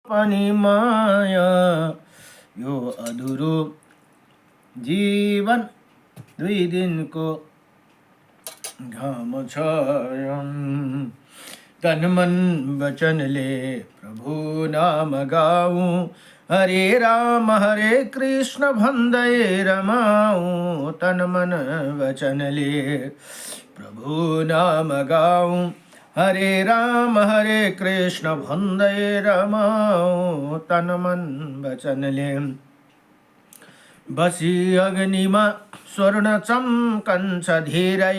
पनि माया यो अधुरो जीवन 2 दिनको घाम छायम तन मन वचनले प्रभु नाम गाऊं हरे कृष्ण भन्दै रमाऊं तन मन वचनले प्रभु नाम गाऊं हरे कृष्ण भन्दै रमाऊं तन मन वचनले बसी अग्निमा स्वर्ण चम्कन्छ धेरै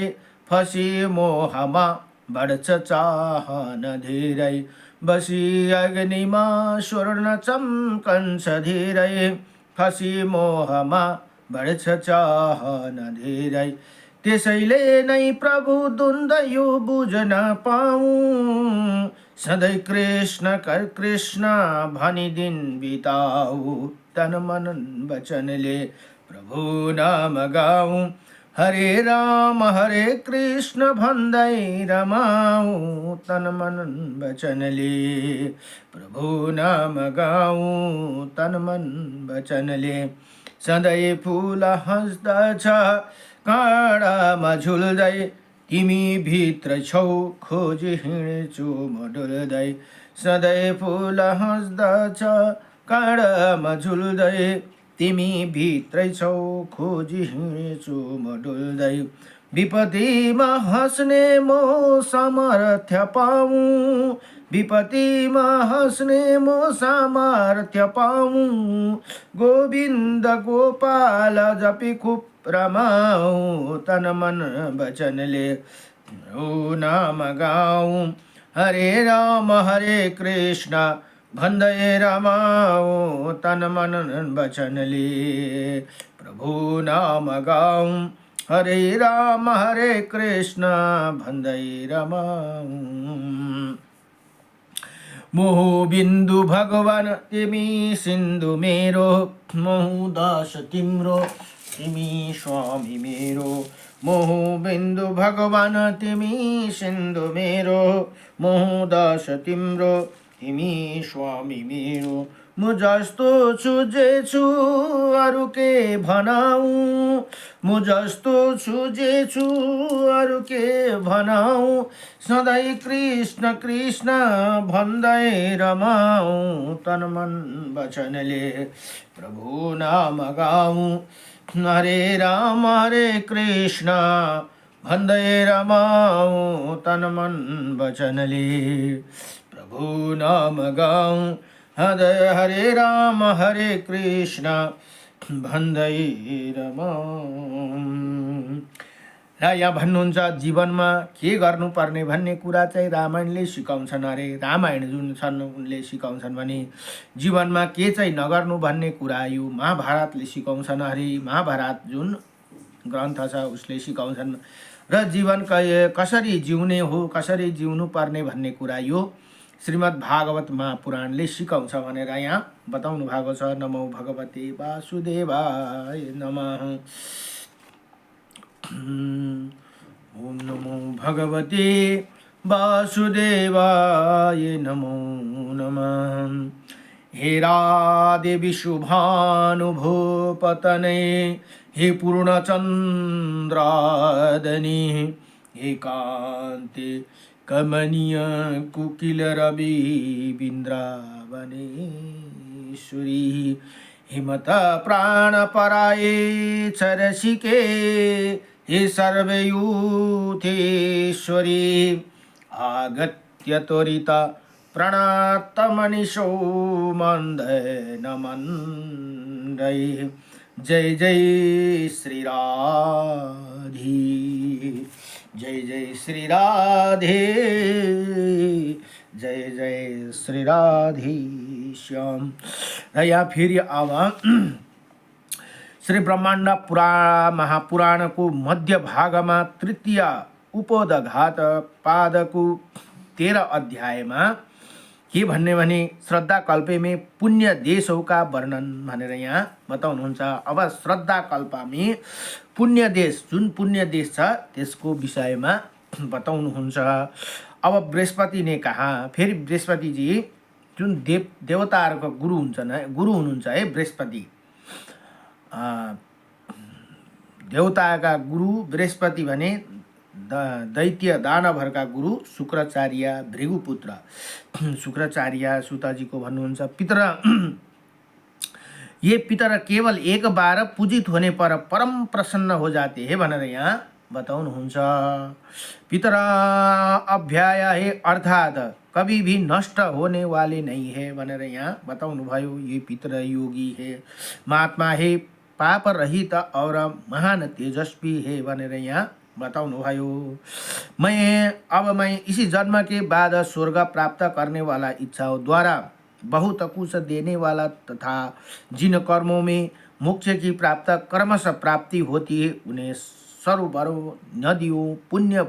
फसी मोहमा बढ्छ चाहन धेरै बसी अग्निमा स्वर्ण चम्कन्छ धेरै फसी मोहमा बढ्छ चाहन धेरै त्यसैले नै प्रभु द्वन्द यो बुझ्न पाऊँ सधैँ कृष्ण भनी दिन बिताऊ तन मन वचनले प्रभु नाम गाऊं हरे कृष्ण भन्दै रमाऊं तन मन वचनले प्रभु नाम गाऊं तन मन वचनले सधैँ फूल हाँस्दछ काँडामा झुल्दै तिमी भित्र छौ खोजी हिँड्छु म डुल्दै सधैँ फूल हाँस्दछ काँडामा झुल्दै तिमी भित्रै छौ खोजी हिँड्छु म डुल्दै विपत्तिमा हाँस्ने म सामर्थ्य पाऊँ विपत्तिमा हाँस्ने म सामर्थ्य पाऊँ गोविन्द गोपाल जपी खुब रमाऊं तन मन वचनले ओ नाम गाऊं हरे कृष्ण भन्दै रमाऊं तन मन वचनले प्रभु नाम गाऊं हरे कृष्ण भन्दै रमाऊं मोह बिन्दु भगवान तिमी सिन्धु मेरो मोह दास तिम्रो तिमी स्वामी मेरो मोह बिन्दु भगवान तिमी सिन्धु मेरो मोह दास तिम्रो तिमी स्वामी मेरो म जस्तो छु जे छु अरु के भनाऊं म जस्तो छु जे छु अरु के भनाऊं सधैँ कृष्ण भन्दै रमाऊं तन मन वचनले प्रभु नाम गाऊं हरे कृष्ण भन्दै रमाऊं तन मन वचनले प्रभु नाम गाऊं हरे कृष्ण भन्दै रमाऊं र यहाँ भन्नुहुन्छ जीवनमा के गर्नुपर्ने भन्ने कुरा चाहिँ रामायणले सिकाउँछन् अरे रामायण जुन छन् उनले सिकाउँछन् भने जीवनमा के चाहिँ नगर्नु भन्ने कुरा यो महाभारतले सिकाउँछन् अरे महाभारत जुन ग्रन्थ छ उसले सिकाउँछन् र जीवन कसरी जिउने हो कसरी जिउनु पर्ने भन्ने कुरा यो श्रीमद् भागवत महापुराणले सिकाउँछ भनेर यहाँ बताउनु भएको छ नमो भगवते वासुदेवाय नमः ओम नमो भगवते वासुदेवाय नमो नमः हे राधे शुभानुभूपतने हे पूर्णचन्द्रादने हे कान्ते कमनीय कुकिल रवि बिन्द्रावनेश्वरी हिमत प्राणपराये चरसिके हे सर्वयूथेश्वरी आगत्य त्वरित प्रणतमनिषो मन्दै जय जय श्री राधे जय श्री राधे जय श्री राधे श्याम। र यहाँ फेरि अब श्री ब्रह्माण्ड महापुराणको मध्य भागमा तृतीय उपोदघात पादको 13 अध्यायमा के भन्ने भने श्रद्धा कल्पेमे पुण्य देशों का वर्णन भनेर यहाँ बताउनुहुन्छ। अब श्रद्धा कल्पमे पुण्य देश जुन पुण्य देश छ त्यसको विषयमा बताउनुहुन्छ। अब बृहस्पति ने कहा, फिर बृहस्पति जी जुन देवताहरूको गुरु हुनुहुन्छ है बृहस्पति। देवताका गुरु बृहस्पति भने दैत्य दानवहरूका गुरु शुक्राचार्य भृगुपुत्र शुक्राचार्य सुताजीको भन्नुहुन्छ पितर ये पितर केवल एक बार पूजित होने पर परम प्रसन्न हो जाते हैं भनेर यहाँ बताउनुहुन्छ। पितर अभ्याय है अर्थात कभी भी नष्ट होने वाले नहीं है भनेर यहाँ बताउनु भयो। ये पितर योगी है, महात्मा है, पाप रहित और महान तेजस्वी है भनेर यहाँ बताउनु भयो। मैं इसी जन्म के बाद स्वर्ग प्राप्त करने वाला इच्छाओं द्वारा बहुत कुछ देने वाला तथा जिन कर्मों में मोक्ष की प्राप्त क्रमशः प्राप्ति होती है उन्हें सरोवरों, नदियों, पुण्य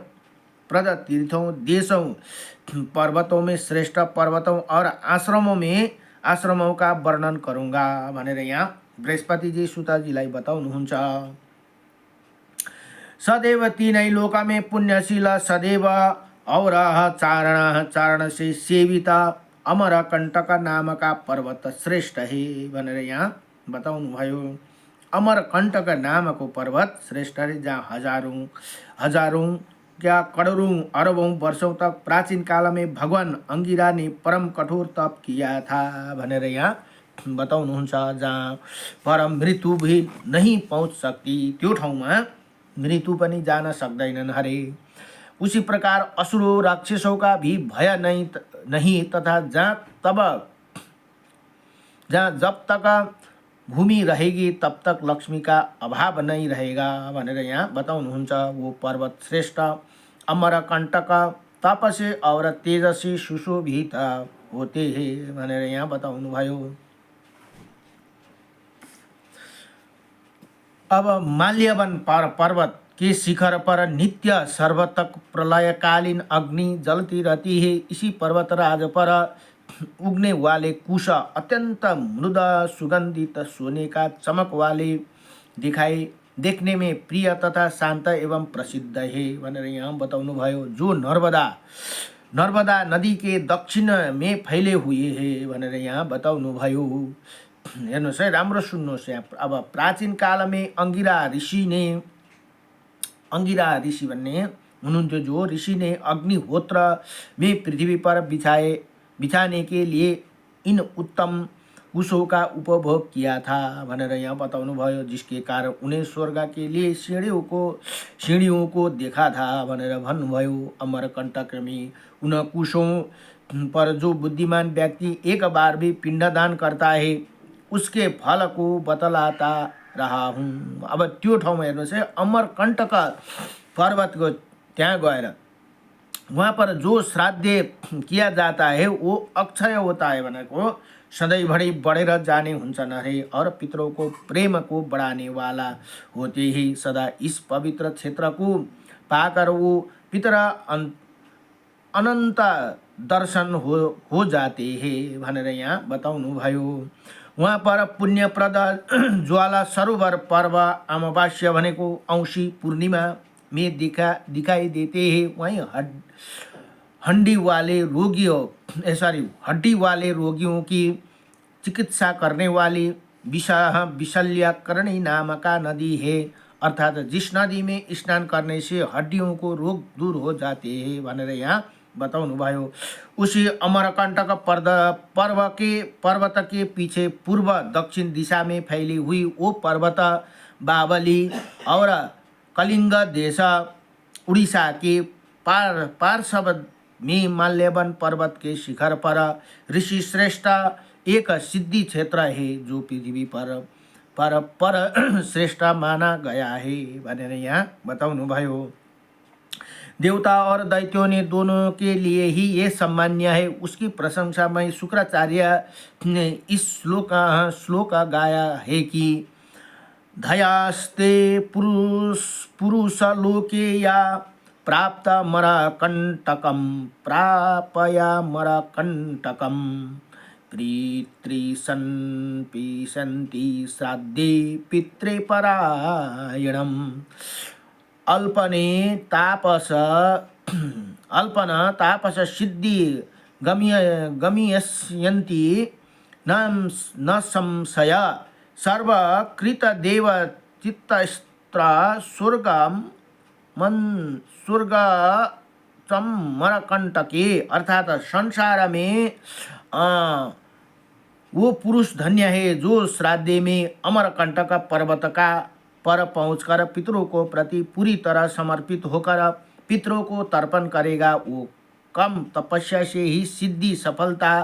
प्रद तीर्थों, देशों, पर्वतों में श्रेष्ठ पर्वतों और आश्रमों का वर्णन करूँगा भनेर यहाँ बृहस्पति जी सुताजीलाई बताउनुहुन्छ। सदैव तीनै लोक में पुण्यशील सदैव और चारण से सेविता अमरकंटक नाम का पर्वत श्रेष्ठ है भनेर यहाँ बताउनु भयो। अमरकंटक नामको पर्वत श्रेष्ठ है जहाँ हजारों क्या करोड़ों अरबों वर्षों तक प्राचीन काल में भगवान अंगिरा ने परम कठोर तप किया था भनेर यहाँ बताउनुहुन्छ। जहाँ परम मृत्यु भी नहीं पहुँच सकती, त्यो ठाउँमा मृत्यु पनि जान सक्दैनन् हरे। उसी प्रकार असुरों राक्षसों का भी भय नहीं तथा जहाँ जब तक भूमि रहेगी तब तक लक्ष्मी का अभाव नहीं रहेगा भनेर यहाँ बताउनुहुन्छ। वो पर्वत श्रेष्ठ अमरकंटक तपसे और तेजसी सुशोभित होते हैं भनेर यहाँ बताउनु भयो। अब माल्यवन पर्वत के शिखर पर नित्य सर्वतक प्रलयकालीन अग्नि जलती रहती है। इसी पर्वतराज पर उगने वाले कुश अत्यंत मृदा सुगंधित सोने का चमक वाले देखने में प्रिय तथा शांत एवं प्रसिद्ध है भनेर यहाँ बताउनु भयो। जो नर्मदा नदी के दक्षिण में फैले हुए हैं भनेर यहाँ बताउनु भयो। हेर्नुहोस् है, राम्रो सुन्नुहोस् यहाँ। अब प्राचीन काल में अंगिरा ऋषि भन्ने हुनुहुन्थ्यो। जो ऋषि ने अग्निहोत्र में पृथ्वी पर बिछाने के लिए इन उत्तम कुशों का उपभोग किया था भनेर यहाँ बताउनु भयो। जिसके कारण उन्हें स्वर्ग के लिए सीढ़ियों को देखा था भनेर भन्नुभयो। अमरकंटक में उन कुशों पर जो बुद्धिमान व्यक्ति एक बार भी पिंडदान करता है उसके फल को बतलाता रहा हूँ। अब त्यो ठाउँमा हेर्नुहोस् है, अमरकंटक पर्वतको त्यहाँ गएर वहाँ पर जो श्राद्ध किया जाता है वो अक्षय होता है भनेको सधैँभरि बढेर जाने हुन्छन् अरे और पितरों को प्रेम को बढ़ाने वाला होते ही सदा इस पवित्र क्षेत्र को पाकर वो पितर अनंत दर्शन हो जाते हैं भनेर यहाँ बताउनु भयो। वहाँ पर पुण्यप्रद ज्वाला सरोवर पर्व अमावास्या भनेको औँसी पूर्णिमा में दिखाई देते हैं। वहीं हड्डी वाले रोगियों की चिकित्सा करने वाली विशल्यकरणी नाम का नदी है। अर्थात जिस नदी में स्नान करने से हड्डियों को रोग दूर हो जाते हैं भनेर यहाँ बताउनु भयो। उसी अमरकंटक पर्वत के पीछे पूर्व दक्षिण दिशा में फैली हुई वो पर्वत बावली और कलिंग देश उड़ीसा के पार्श्व में माल्यवन पर्वत के शिखर पर ऋषि श्रेष्ठ एक सिद्धि क्षेत्र है जो पृथ्वी पर श्रेष्ठ माना गया है भनेर यहाँ बताउनु भयो। देवता और दैत्यों ने दोनों के लिए ही ये सम्मान्य है। उसकी प्रशंसा में शुक्राचार्य ने इस श्लोक गाया है कि धयास्ते पुरुष लोके या प्राप्त मरकंटकम प्रापया मरकंटकम पिसन्ति श्राद्धे पित्रे परायणम अल्पन तापस सिद्धि गमिष्यन्ति न संशय सर्वकृतदेव चित्तस्त्र स्वर्गम मन स्वर्ग मरकंटके, अर्थात संसार में वो पुरुष धन्य है जो श्राद्धे में अमरकंटक पर्वत का पर पहुंचकर पितरों को प्रति पूरी तरह समर्पित होकर पितरों को तर्पण करेगा। वो कम तपस्या से ही सिद्धि सफलता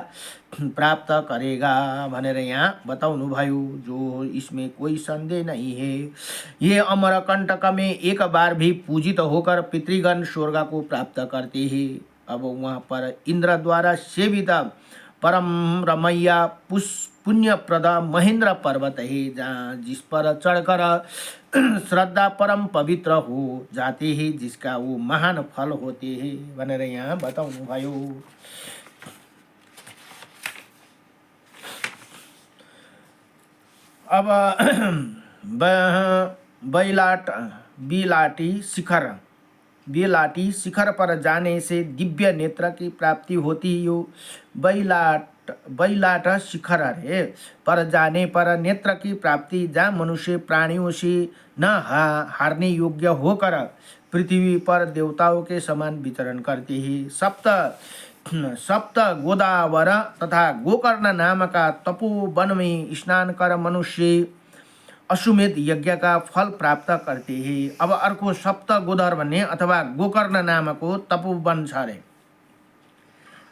प्राप्त करेगा भनेर यहाँ बताउनु भयो, जो इसमें कोई संदेह नहीं है। ये अमरकंटक में एक बार भी पूजित होकर पितृगण स्वर्ग को प्राप्त करते हैं। अब वहाँ पर इंद्र द्वारा सेवित परम रमैया पुण्यप्रद महेंद्र पर्वत है, जहाँ जिस पर चढ़कर श्रद्धा परम पवित्र हो जाते हैं, जिसका वो महान फल होते हैं भनेर यहाँ बताउनु भयो। अब बिलाटी शिखर पर जाने से दिव्य नेत्र की प्राप्ति होती। यो बैलाट शिखर है पर जाने पर नेत्र की प्राप्ति, जहाँ मनुष्य प्राणियों से न हारने योग्य होकर पृथ्वी पर देवताओं के समान विचरण करते हैं। सप्त गोदावर तथा गोकर्ण नाम का तपोवन में स्नान कर मनुष्य अश्वमेध यज्ञ का फल प्राप्त करते हैं। अब अर्को सप्त गोदावर भन्ने अथवा गोकर्ण नामको तपोवन छ अरे,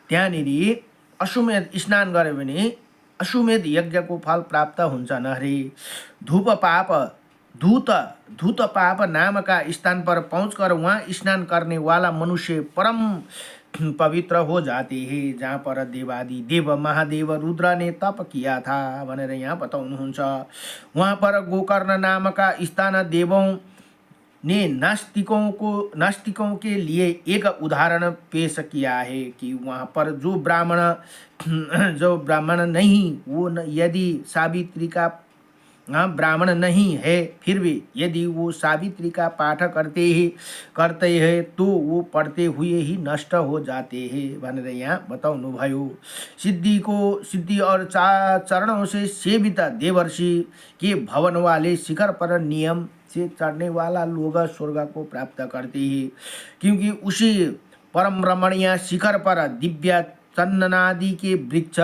त्यहाँनिर अश्वमेध स्नान गर्यो भने अश्वमेध यज्ञको फल प्राप्त हुन्छ न अरे। धूत पाप नाम का स्थान पर पहुंचकर वहाँ स्नान करने वाला मनुष्य परम पवित्र हो जाते हैं, जहाँ पर देवादि देव महादेव रुद्र ने तप किया था भनेर यहाँ बताउनुहुन्छ। वहाँ पर गोकर्ण नाम का स्थान देवों ने नास्तिकों के लिए एक उदाहरण पेश किया है कि वहाँ पर जो ब्राह्मण नहीं, वो यदि सावित्री का ब्राह्मण नहीं है, फिर भी यदि वो सावित्री का पाठ करते हैं तो वो पढ़ते हुए ही नष्ट हो जाते हैं भनेर यहाँ बताउनु भयो। सिद्धि और चरणों से सेवित देवर्षि के भवन वाले शिखर पर नियम से चढ़ने वाला लोग स्वर्ग को प्राप्त करते हैं, क्योंकि उसी परम रमणीय शिखर पर दिव्य चंदनादि के वृक्ष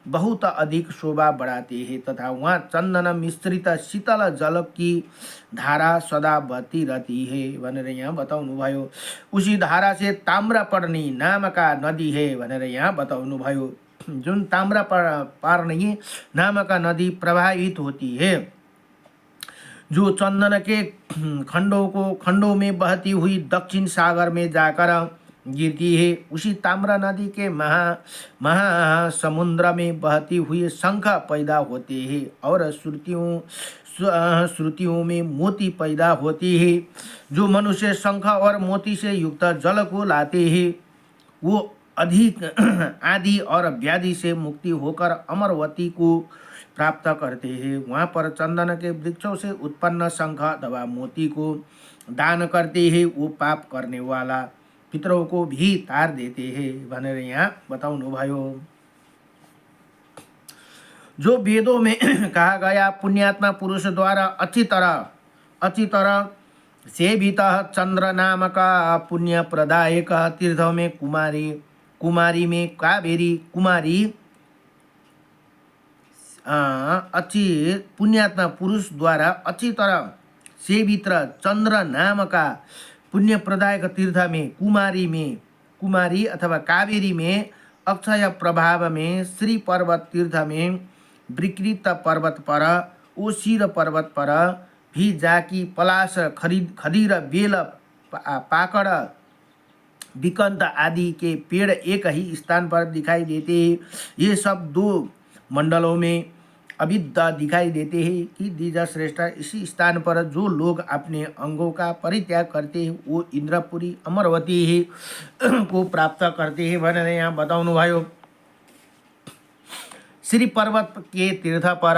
बहुत अधिक शोभा बढ़ाते हैं तथा वहाँ चंदन मिश्रित शीतल जल की धारा सदा बहती रहती है भनेर यहाँ बताउनु भयो। उसी धारा से ताम्रपर्णी नाम का नदी है भनेर यहाँ बताउनु भयो। जुन ताम्रपर्णी नाम का नदी प्रवाहित होती है, जो चंदन के खंडों में बहती हुई दक्षिण सागर में जाकर गिरती है। उसी ताम्रा नदी के महासमुद्र में बहती हुई शंख पैदा होते हैं और श्रुतियों में मोती पैदा होती है। जो मनुष्य शंख और मोती से युक्त जल को लाते हैं, वो अधिक आदि और व्याधि से मुक्ति होकर अमरवती को प्राप्त करते हैं। वहाँ पर चंदन के वृक्षों से उत्पन्न शंख अथवा मोती को दान करते हैं, वो पाप करने वाला पितरों को भी तार देते हैं भनेर यहाँ बताउनु भयो। जो वेदों में कहा गया पुण्यात्मा पुरुष द्वारा अच्छी तरह सेवित चंद्र नाम का पुण्य प्रदायक तीर्थों में कुमारी में कावेरी कुमारी अच्छी पुण्यात्मा पुरुष द्वारा अच्छी तरह सेवित चंद्र नाम का पुण्य प्रदायक तीर्थ में कुमारी अथवा कावेरी में अक्षय प्रभाव में श्री पर्वत तीर्थ में विकृत पर्वत पर ओसिर पर्वत पर भी जाकी पलाश खदीर बेल पाकड़ विकंत आदि के पेड़ एक ही स्थान पर दिखाई देते हैं। ये सब दो मंडलों में अविद्या दिखाई देते हैं कि द्विजा श्रेष्ठ इसी स्थान पर जो लोग अपने अंगों का परित्याग करते हैं वो इंद्रपुरी अमरवती ही को प्राप्त करते हैं भनेर यहाँ बताउनु भयो। श्री पर्वत के तीर्थ पर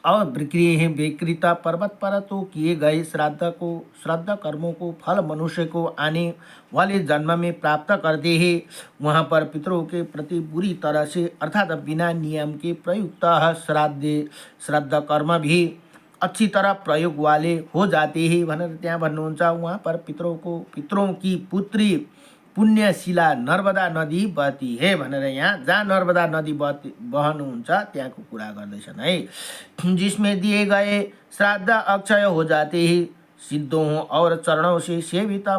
और विकृत पर्वत पर तो किए गए श्राद्ध कर्मों को फल मनुष्य को आने वाले जन्म में प्राप्त करते हैं। वहाँ पर पितरों के प्रति बुरी तरह से अर्थात बिना नियम के प्रयुक्त श्राद्ध कर्म भी अच्छी तरह प्रयोग वाले हो जाते हैं भनेर त्यहाँ भन्नुहुन्छ। वहाँ पर पितरों की पुत्री पुण्यशिला नर्मदा नदी बहती है भनेर यहाँ जहाँ नर्मदा नदी बहनुहुन्छ त्यहाँको कुरा गर्दैछन् है। जिसमें दिए गए श्राद्ध अक्षय हो जाते हैं। सिद्धों और चरणों से सेवित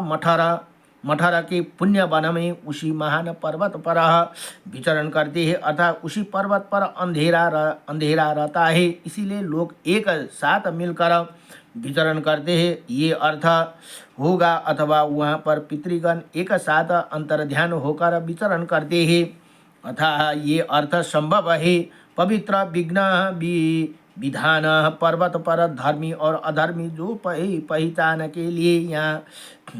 मठर के पुण्य वन में उसी महान पर्वत पर विचरण करते हैं अर्थात उसी पर्वत पर अंधेरा रहता है, इसीलिए लोग एक साथ मिलकर विचरण करते हैं ये अर्थ होगा। अथवा वहाँ पर पितृगण एक साथ अंतर्ध्यान होकर विचरण करते हैं अथवा ये अर्थ संभव है। पवित्र विघ्न विधान पर्वत पर धर्मी और अधर्मी जो पहचान के लिए यहाँ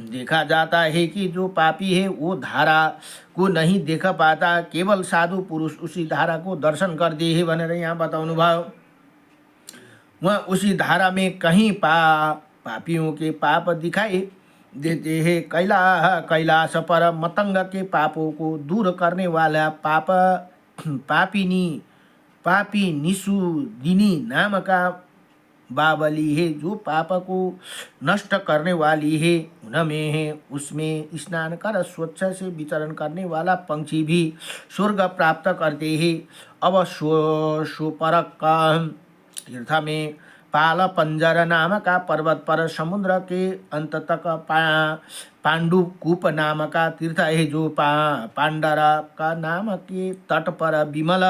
देखा जाता है कि जो पापी है वो धारा को नहीं देख पाता, केवल साधु पुरुष उसी धारा को दर्शन करते हैं भनेर यहाँ बताउनु भयो। वहाँ उसी धारा में कहीं पापियों के पाप दिखाई देते हैं। कैलाश पर मतंग के पापों को दूर करने वाला पापी निशुदिनी नाम का बावली है जो पाप को नष्ट करने वाली है। उनमें है उसमें स्नान कर स्वच्छ से विचरण करने वाला पंछी भी स्वर्ग प्राप्त करते हैं। अब शोपरक तीर्थ में पाल पंजर नाम का पर्वत पर समुद्र के अंत तक पांडुकूप नाम का तीर्थ है जो पांडरा का नाम के तट पर विमल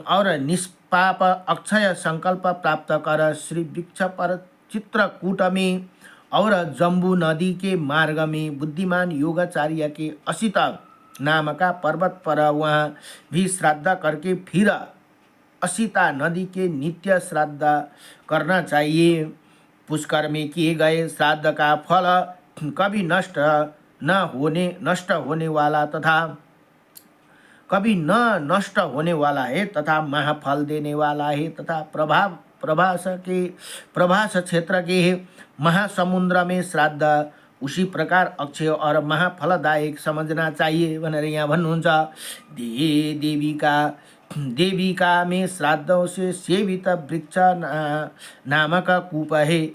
और निष्पाप अक्षय संकल्प प्राप्त कर श्री वृक्ष पर चित्रकूट में और जम्बू नदी के मार्ग में बुद्धिमान योगाचार्य के असित नाम का पर्वत पर वहाँ भी श्राद्ध करके फिर असिता नदी के नित्य श्राद्ध करना चाहिए। पुष्कर में किए गए श्राद्ध का फल कभी नष्ट होने वाला तथा कभी न नष्ट होने वाला है तथा महाफल देने वाला है तथा प्रभास क्षेत्र के महासमुद्र में श्राद्ध उसी प्रकार अक्षय और महाफलदायक समझना चाहिए भनेर यहाँ भन्नुहुन्छ। देविका में श्राद्धों से सेवित वृक्ष नामक कूप है।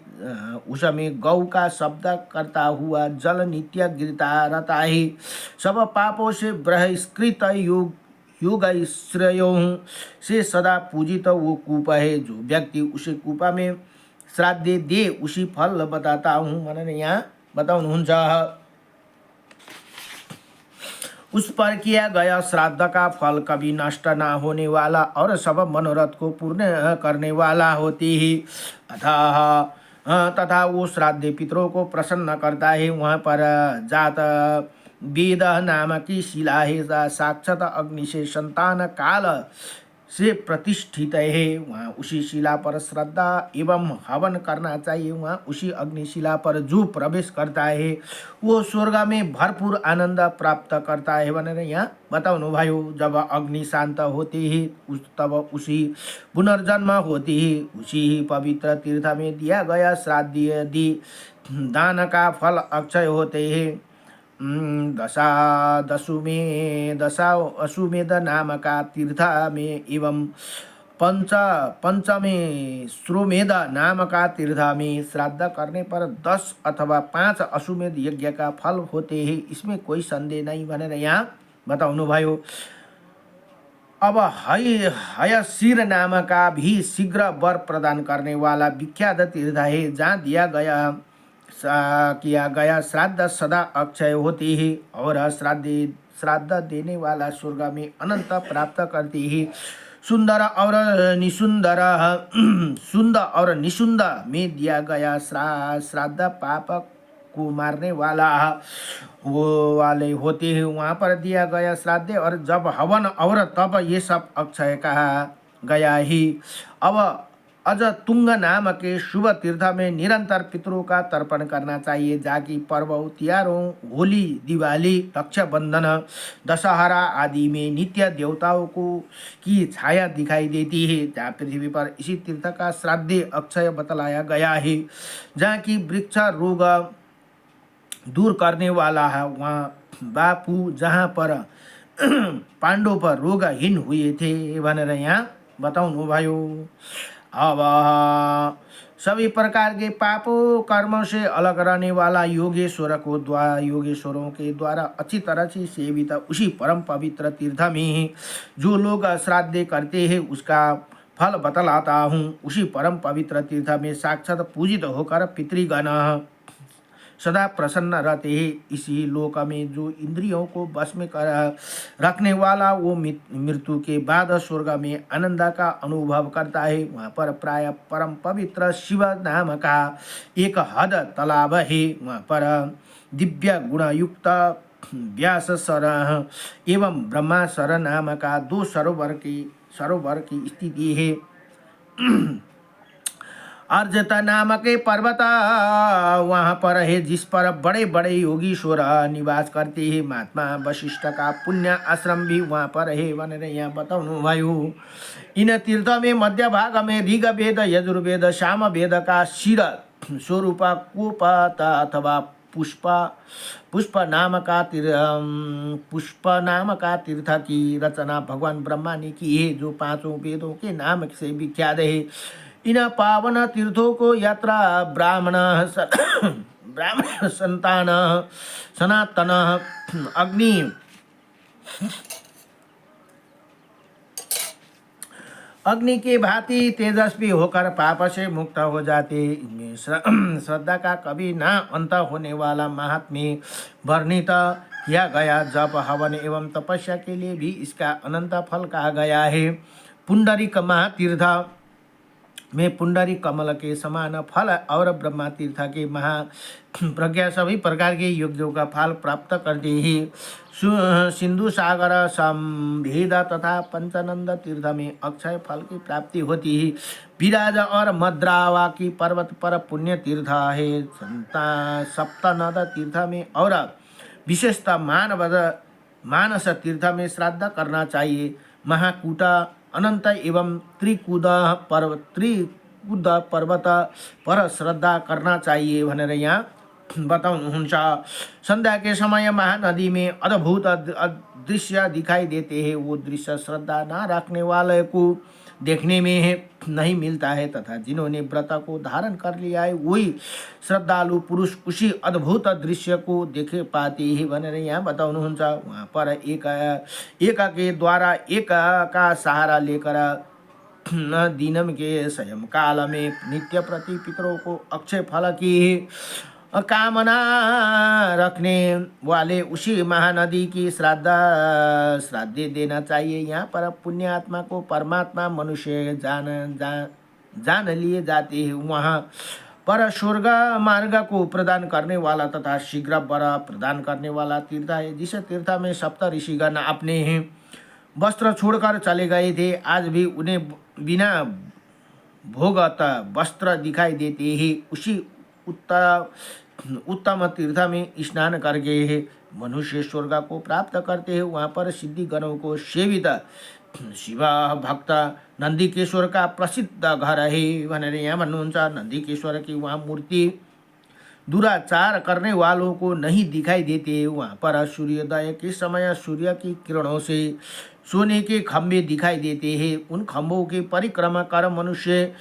उसमें गौ का शब्द करता हुआ जल नित्य गिरता रहता है। सब पापों से बहिष्कृत योगैश्वर्यों से सदा पूजित वो कूप है। जो व्यक्ति उसी कूप में श्राद्ध दे उसी फल बताता हूँ भनेर यहाँ बताउनुहुन्छ। उस पर किया गया श्राद्ध का फल कभी नष्ट न होने वाला और सब मनोरथ को पूर्ण करने वाला होती है तथा वो श्राद्ध पितरों को प्रसन्न करता है। वहाँ पर जात वेद नाम की शिला है, साक्षात अग्नि से संतान काल से प्रतिष्ठित है। वहाँ उसी शिला पर श्रद्धा एवं हवन करना चाहिए। वहाँ उसी अग्निशिला पर जो प्रवेश करता है वो स्वर्ग में भरपूर आनंद प्राप्त करता है भनेर यहाँ बताउनु भयो। जब अग्नि शांत होती है तब उसी पुनर्जन्म होती है। उसी ही पवित्र तीर्थ में दिया गया श्राद्ध यदि दान का फल अक्षय होते हैं। दशा अश्वमेध नाम का तीर्थ में एवं पंचमे श्रोमेध नाम का तीर्थ में श्राद्ध करने पर 10 अथवा 5 अश्वमेध यज्ञ का फल होते हैं। इसमें कोई संदेह नहीं भनेर यहाँ बताउनु भयो। अब हयशिर नाम का भी शीघ्र वर प्रदान करने वाला विख्यात तीर्थ है जहाँ किया गया श्राद्ध सदा अक्षय होती है और श्राद्ध देने वाला स्वर्ग में अनंत प्राप्त करती है। सुंदर और निशुंद में दिया गया श्राद्ध पाप को मारने वाले होते हैं। वहाँ पर दिया गया श्राद्ध और जब हवन और तब ये सब अक्षय कहा गया ही। अब अज तुंग नाम के शुभ तीर्थ में निरंतर पितरों का तर्पण करना चाहिए, जाकि पर्वों, त्योहारों, होली, दिवाली, रक्षाबंधन, दशहरा आदि में नित्य देवताओं को की छाया दिखाई देती है। जहाँ पृथ्वी पर इसी तीर्थ का श्राद्ध अक्षय बतलाया गया है, जहाँ की वृक्ष रोग दूर करने वाला है, वहाँ बापू जहाँ पर पांडव पर रोगहीन हुए थे भनेर यहाँ बताउनु भयो। अब सभी प्रकार के पापों कर्मों से अलग रहने वाला योगेश्वरों के द्वारा अच्छी तरह से सेवित उसी परम पवित्र तीर्थ में जो लोग श्राद्ध करते हैं उसका फल बतलाता हूँ। उसी परम पवित्र तीर्थ में साक्षात पूजित होकर पितृगण सदा प्रसन्न रहते हैं। इसी लोक में जो इंद्रियों को बस में कर रखने वाला वो मृत्यु के बाद स्वर्ग में आनंद का अनुभव करता है। वहाँ पर प्राय परम पवित्र शिव नाम का एक हद तालाब है। वहाँ पर दिव्य गुणयुक्त व्यास सर एवं ब्रह्मा सर नाम का दो सरोवर की स्थिति है। अर्जता नामक पर्वत वहाँ पर है, जिस पर बड़े बड़े योगीश्वर निवास करते हैं। महात्मा वशिष्ठ का पुण्य आश्रम भी वहाँ पर है भनेर यहाँ बताउनु भयो। इन तीर्थों में मध्य भाग में ऋग्वेद, यजुर्वेद, सामवेद का शिर स्वरूप कोपत अथवा पुष्प नाम का तीर्थ की रचना भगवान ब्रह्मा ने की है, जो पांचों वेदों के नाम से विख्यात है। इन पावन तीर्थों को यात्रा ब्राह्मण संतान सनातन अग्नि के भांति तेजस्वी होकर पाप से मुक्त हो जाते। इनमें श्रद्धा का कभी ना अंत होने वाला महात्म्य वर्णित किया गया। जप, हवन एवं तपस्या के लिए भी इसका अनंत फल कहा गया है। पुंडरीक महातीर्थ में पुंडरी कमल के समान फल और ब्रह्मा तीर्थ के महाप्रज्ञा सभी प्रकार के यज्ञों का फल प्राप्त करते हैं। सिंधु सागर संभेद तथा पंचानंद तीर्थ में अक्षय फल की प्राप्ति होती है। विराज और मद्रावा की पर्वत पर पुण्य तीर्थ है। सप्तनद तीर्थ में और विशेषतः मानस तीर्थ में श्राद्ध करना चाहिए। महाकूटा अनंत एवं त्रिकुद पर्वत पर श्रद्धा करना चाहिए भनेर यहाँ बताउनुहुन्छ। संध्या के समय महानदी में अद्भुत दृश्य दिखाई देते हैं। वो दृश्य श्रद्धा न रखने वाले को देखने में नहीं मिलता है, तथा जिन्होंने व्रत को धारण कर लिया है वही श्रद्धालु पुरुष उसी अद्भुत दृश्य को देख पाते हैं भनेर यहाँ बताउनुहुन्छ। वहाँ पर एक के द्वारा एक का सहारा लेकर दिनम के स्वयं काल में नित्य प्रति पितरों को अक्षय फल की कामना रखने वाले उसी महानदी की श्राद्ध देना चाहिए। यहाँ पर पुण्य आत्मा को परमात्मा मनुष्य जान लिए जाते हैं। वहाँ पर स्वर्ग मार्ग को प्रदान करने वाला तथा शीघ्र वर प्रदान करने वाला तीर्थ है। जिस तीर्थ में सप्त ऋषिगण अपने वस्त्र छोड़कर चले गए थे, आज भी उन्हें बिना भोगत वस्त्र दिखाई देते हैं। उसी उत्तम तीर्थ में स्नान करके मनुष्य स्वर्ग को प्राप्त करते हैं। वहाँ पर सिद्धि गणों को सेवित शिव भक्त नंदीकेश्वर का प्रसिद्ध घर है भनेर यहाँ भन्नुहुन्छ। नंदीकेश्वर की वहाँ मूर्ति दुराचार करने वालों को नहीं दिखाई देते। वहाँ पर सूर्योदय के समय सूर्य की किरणों से सोने के खंभे दिखाई देते हैं। उन खंभों की परिक्रमा कर मनुष्य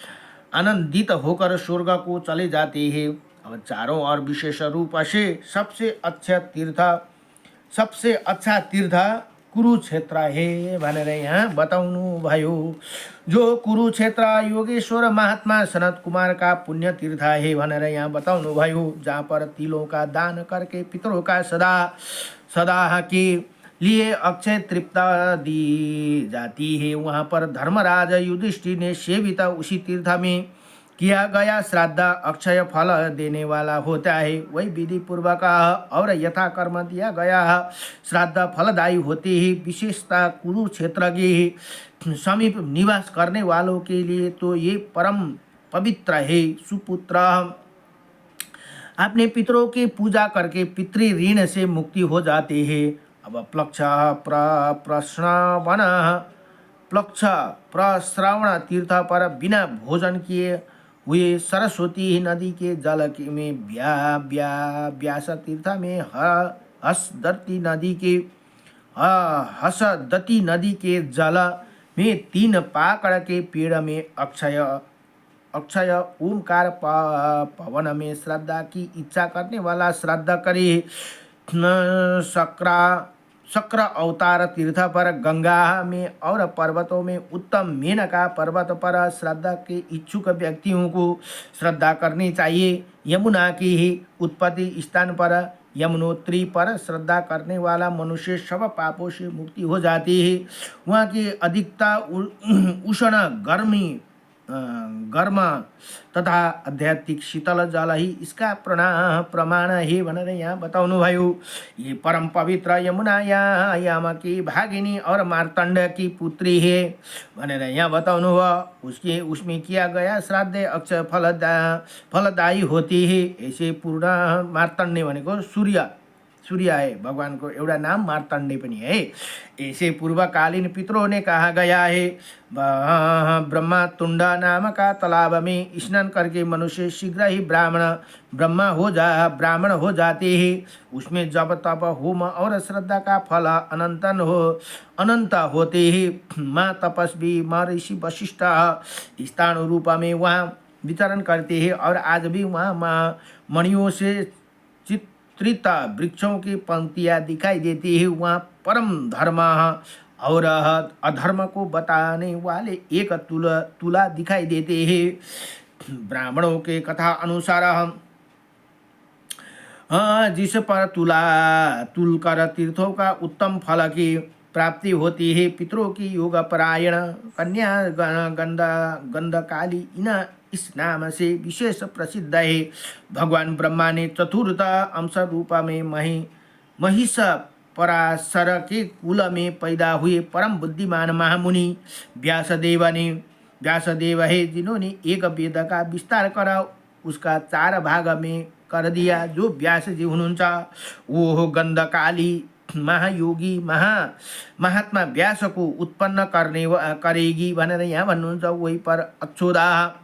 आनंदित होकर स्वर्ग को चले जाते हैं। अब चारों और विशेष रूप से सबसे अच्छा तीर्थ कुरुक्षेत्र है भनेर यहाँ बताउनु भयो। जो कुरुक्षेत्र योगेश्वर महात्मा सनत कुमार का पुण्य तीर्थ है भनेर यहाँ बताउनु भयो। जहाँ पर तिलों का दान करके पितरों का सदा के लिए अक्षय तृप्ता दी जाती है। वहाँ पर धर्मराज युधिष्ठिर ने सेवित उसी तीर्थ में किया गया श्राद्ध अक्षय फल देने वाला होता है, वही विधि पूर्वक और यथा कर्म दिया गया श्राद्ध फलदायी होते हैं। विशेषता कुरुक्षेत्र के समीप निवास करने वालों के लिए तो ये परम पवित्र है। सुपुत्र, अपने पितरों की पूजा करके पितृ ऋण से मुक्ति हो जाते हैं। अब प्लक्ष प्रश्रवण प्लक्ष प्रश्रवण तीर्थ पर बिना भोजन किए हुए सरस्वती नदी के जल में व्यास तीर्थ में हसदती नदी के जल में 3 पाकड़ के पेड़ में अक्षय ओमकार पवन में श्रद्धा की इच्छा करने वाला श्रद्धा करे। शक्र अवतार तीर्थ पर गंगा में और पर्वतों में उत्तम मेनका पर्वत पर श्रद्धा के इच्छुक व्यक्तियों को श्रद्धा करनी चाहिए। यमुना की ही उत्पत्ति स्थान पर यमुनोत्री पर श्रद्धा करने वाला मनुष्य सब पापों से मुक्ति हो जाती है। वहाँ की अधिकता उष्ण गर्म तथा आध्यात्मिक शीतल जल ही इसका प्रमाण है भनेर यहाँ बताउनु भयो। ये परम पवित्र यमुना याम की भागिनी और मार्तंड की पुत्री है भनेर यहाँ बताउनु भयो। उसमें किया गया श्राद्ध अक्षय फलदायी होती है। ऐसे पूर्ण मार्तण्य भनेको सूर्य है, भगवान को एउटा नाम मार्तण्डे पनि है। ऐसे पूर्वकालीन पितरों ने कहा गया है, ब्रह्मा तुंड नाम का तालाब में स्नान करके मनुष्य शीघ्र ही ब्राह्मण हो जाते हैं। उसमें जब तप होम और श्रद्धा का फल अनंत होते हैं। माँ तपस्वी महर्षि वशिष्ठ स्थान रूप में वहाँ विचरण करते हैं और आज भी वहाँ मणियों से चित्रित वृक्षों की पंक्तियाँ दिखाई देती है। वहाँ परम धर्म और अधर्म को बताने वाले एक तुला दिखाई देते हैं। ब्राह्मणों के कथा अनुसार जिस पर तुल कर तीर्थों का उत्तम फल की प्राप्ति होती है। पितरों की योग परायण कन्या गंधकाली इस नाम से विशेष प्रसिद्ध है। भगवान ब्रह्मा ने चतुर्थ अंश रूप में महिष पराशर के कुल में पैदा हुए परम बुद्धिमान महामुनि व्यासदेव है, जिन्होंने एक वेद का विस्तार कर उसका 4 भाग में कर दिया। जो व्यास जी हुनुहुन्छ वो गंधकाली महायोगी महात्मा व्यास को उत्पन्न करेगी भनेर यहाँ भन्नुहुन्छ। वही पर अक्षोदा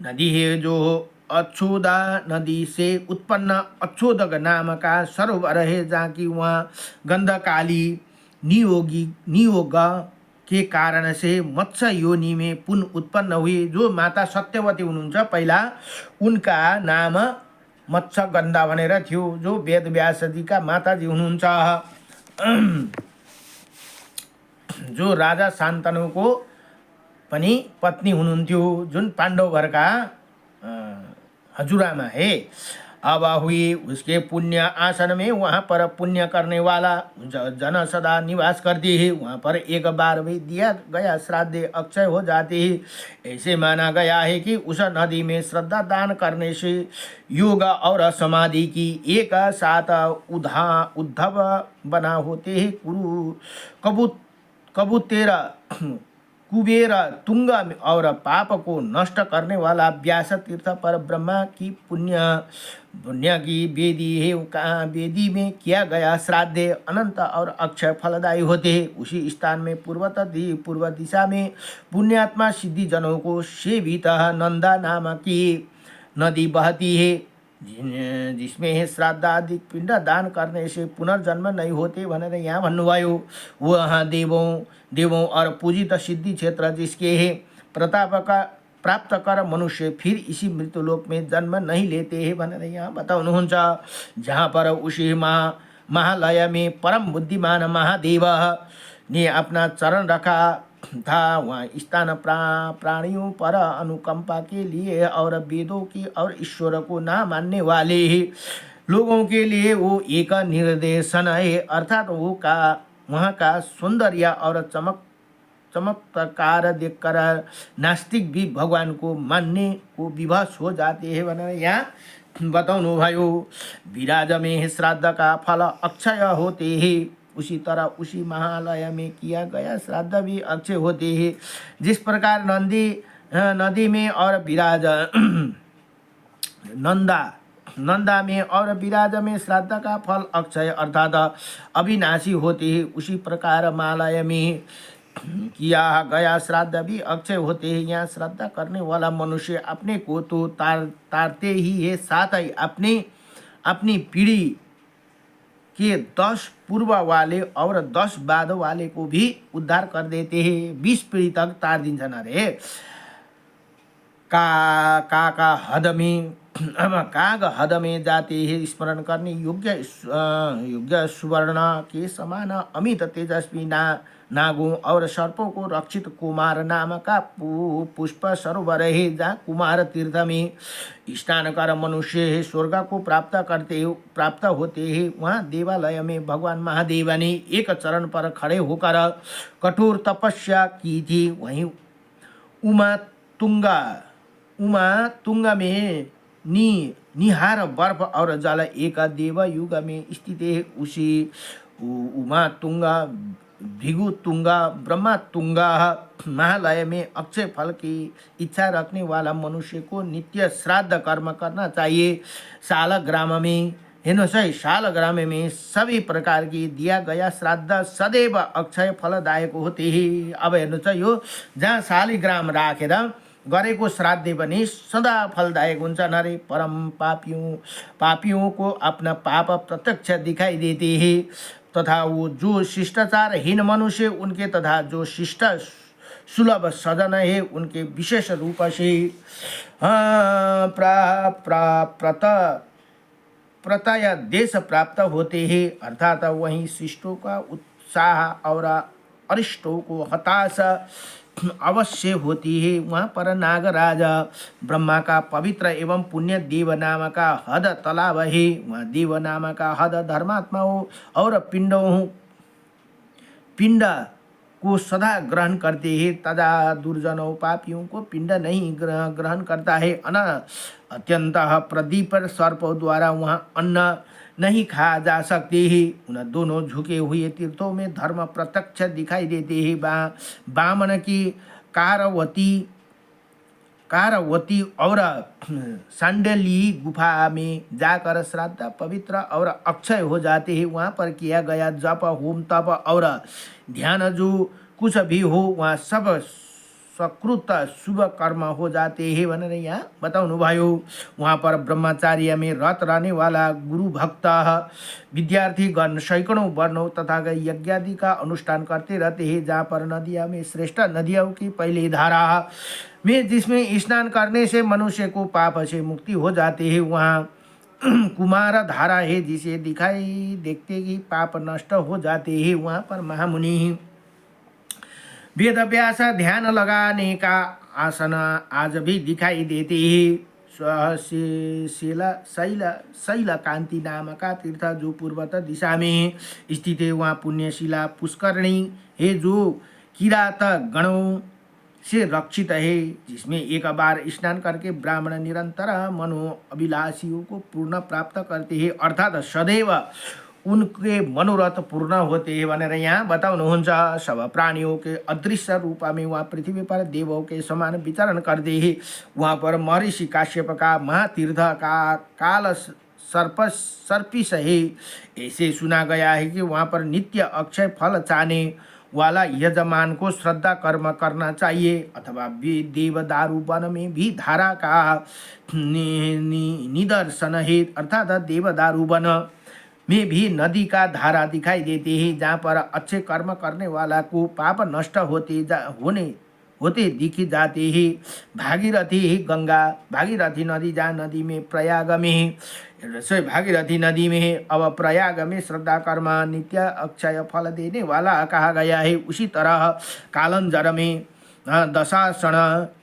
नदी है, जो अक्षोदा नदी से उत्पन्न अक्षोदक नाम का सरोवर है, जहाँ की वहाँ गंधकाली नियोग के कारण से मत्स्य योनि में पुन उत्पन्न हुए। जो माता सत्यवती हुनुहुन्छ पहिला उनका नाम मत्स्य गंधा भनेर थियो। जो वेद व्यास जी का माता जी हुनुहुन्छ। जो राजा शान्तनुको पनि पत्नी हुनुहुन्थ्यो, जुन पाण्डवहरूका हजुरआमा है। अब हुई उसके पुण्य आसन में वहाँ पर पुण्य करने वाला जन सदा निवास करती है। वहाँ पर एक बार भी दिया गया श्राद्ध अक्षय हो जाते हैं। ऐसे माना गया है कि उस नदी में श्रद्धा दान करने से योग और समाधि की एक साथ उद्धव बना होते हैं। कबूतेरा कुबेर तुंग और पाप को नष्ट करने वाला व्यास तीर्थ पर ब्रह्मा की पुण्य की वेदी है। वेदी में किया गया श्राद्ध अनंत और अक्षय फलदायी होते हैं। उसी स्थान में पूर्व दिशा में पुण्यात्मा सिद्धि जनों को सेवित नंदा नाम की नदी बहती है, जिसमें श्राद्धादि पिंड दान करने से पुनर्जन्म नहीं होते भनेर यहाँ भन्नुभयो। वहाँ देवों और पूजित सिद्धि क्षेत्र जिसके है प्रताप का प्राप्त कर मनुष्य फिर इसी मृत्युलोक में जन्म नहीं लेते हैं भनेर यहाँ बताउनुहुन्छ। जहाँ पर उसी महालय में परम बुद्धिमान महादेव ने अपना चरण रखा था, वहाँ स्थान प्राणियों पर अनुकंपा के लिए और वेदों की और ईश्वर को ना मानने वाले लोगों के लिए वो एक निर्देशन है। अर्थात वहाँ का सौंदर्य और चमत्कार देखकर नास्तिक भी भगवान को मानने को विवश हो जाते हैं भनेर यहाँ बताउनु भयो। विराज में श्राद्ध का फल अक्षय होते हैं, उसी तरह उसी महालय में किया गया श्राद्ध भी अक्षय होते हैं। जिस प्रकार नदी में और विराज नंदा में और विराज में श्राद्ध का फल अक्षय अर्थात अविनाशी होते हैं, उसी प्रकार मालय में किया गया श्राद्ध भी अक्षय होते हैं। यहाँ श्राद्ध करने वाला मनुष्य अपने को तो तारते ही है, साथ ही अपनी पीढ़ी के 10 पूर्व वाले और 10 बाद वाले को भी उद्धार कर देते हैं। 20 पीढ़ी तक तार दिन्छन् अरे। का हद में जाते हैं, स्मरण करने योग्य सुवर्ण के समान अमित तेजस्वी नागों और सर्पों को रक्षित कुमार नाम का पुष्प सरोवर है, जहाँ कुमार तीर्थ में स्नान कर मनुष्य स्वर्ग को प्राप्त होते हैं। वहाँ देवालय में भगवान महादेव ने एक चरण पर खड़े होकर कठोर तपस्या की थी। वहीं उमा तुंगा में निहार बर्फ और जल एक देव युग में स्थित है। उसी उमा तुंगा भृगु तुंगा ब्रह्मा तुंगा महालय में अक्षय फल की इच्छा रखने वाला मनुष्य को नित्य श्राद्ध कर्म करना चाहिए। शालग्राम में हेर्नुहोस् है, शालग्राम में सभी प्रकार की दिया गया श्राद्ध सदैव अक्षय फलदायक होते हैं। अब हेर्नुहोस् है, यो जहाँ शालिग्राम राखेर गरेको श्राद्ध पनि सदा फलदायक हुन्छन् अरे। परम पापियों को अपना पाप प्रत्यक्ष दिखाई देते हैं, तथा वो जो शिष्टाचारहीन मनुष्य उनके तथा जो शिष्ट सुलभ सजन है उनके विशेष रूप से प्रतय देश प्राप्त होते हैं, अर्थात वहीं शिष्टों का उत्साह और अरिष्टों को हताश अवश्य होती है। वहाँ पर नागराज ब्रह्मा का पवित्र एवं पुण्य देव नाम का हद तालाब है। वहाँ देव नाम का हद धर्मात्माओं और पिंड को सदा ग्रहण करते हैं, तथा दुर्जनों पापियों को पिंड नहीं ग्रहण करता है। अत्यंत प्रदीप सर्पों द्वारा वहाँ अन्न नहीं खाया जा सकते हैं। उन दोनों झुके हुए तीर्थों में धर्म प्रत्यक्ष दिखाई देते हैं। बामन की कारवती और सांडली गुफा में जाकर श्राद्ध पवित्र और अक्षय हो जाते हैं। वहाँ पर किया गया जप होम तप और ध्यान जो कुछ भी हो वहाँ सब सकृत शुभ कर्म हो जाते हैं भनेर यहाँ बताउनु भयो। वहाँ पर ब्रह्मचार्य में रत रहने वाला गुरु भक्त विद्यार्थीगण सैकड़ों वर्णों तथा यज्ञादि का अनुष्ठान करते रहते हैं। जहाँ पर नदिया में श्रेष्ठ नदियों की पहली धारा में जिसमें स्नान करने से मनुष्य को पाप से मुक्ति हो जाते हैं, वहाँ कुमार धारा है जिसे दिखाई देखते ही पाप नष्ट हो जाते हैं। वहाँ पर महामुनि वेद व्यास ध्यान लगाने का आसन आज भी दिखाई देते हैं। शैल कांति नाम का तीर्थ जो पूर्वत दिशा में स्थित है, वहाँ पुण्यशिला पुष्करणी है जो किरात गणों से रक्षित है, जिसमें एक बार स्नान करके ब्राह्मण निरंतर मनो अभिलाषियों को पूर्ण प्राप्त करते हैं, अर्थात सदैव उनके मनोरथ पूर्ण होते हैं भनेर यहाँ बताउनुहुन्छ। सब प्राणियों के अदृश्य रूप में वहाँ पृथ्वी पर देवों के समान विचरण करते हैं। वहाँ पर महर्षि काश्यप का महातीर्थ का काल सर्पिस है। ऐसे सुना गया है कि वहाँ पर नित्य अक्षय फल चाहने वाला यजमान को श्रद्धा कर्म करना चाहिए, अथवा देवदारू वन में भी धारा का निदर्शन है, अर्थात देवदारू वन में भी नदी का धारा दिखाई देते हैं, जहाँ पर अच्छे कर्म करने वाला को पाप नष्ट होते दिखी जाते हैं। भागीरथी गंगा, भागीरथी नदी जहाँ नदी में प्रयाग में भागीरथी नदी में है। अब प्रयाग में श्रद्धा कर्म नित्य अक्षय फल देने वाला कहा गया है। उसी तरह कालंजर में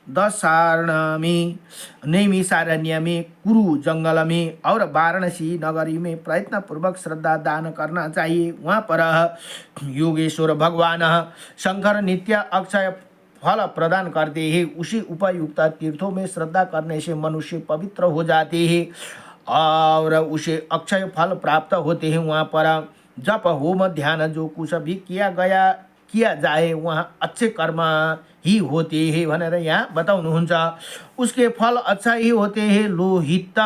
दशारण में, नैमिषारण्य में, कुरु जंगल में और वाराणसी नगरी में प्रयत्न पूर्वक श्रद्धा दान करना चाहिए। वहाँ पर योगेश्वर भगवान शंकर नित्य अक्षय फल प्रदान करते हैं। उसी उपयुक्त तीर्थों में श्रद्धा करने से मनुष्य पवित्र हो जाते हैं और उसे अक्षय फल प्राप्त होते हैं। वहाँ पर जप होम ध्यान जो कुछ भी किया जाए वहाँ अच्छे कर्म ही होते हैं भनेर यहाँ बताउनुहुन्छ। उसके फल अच्छा ही होते हैं। लोहित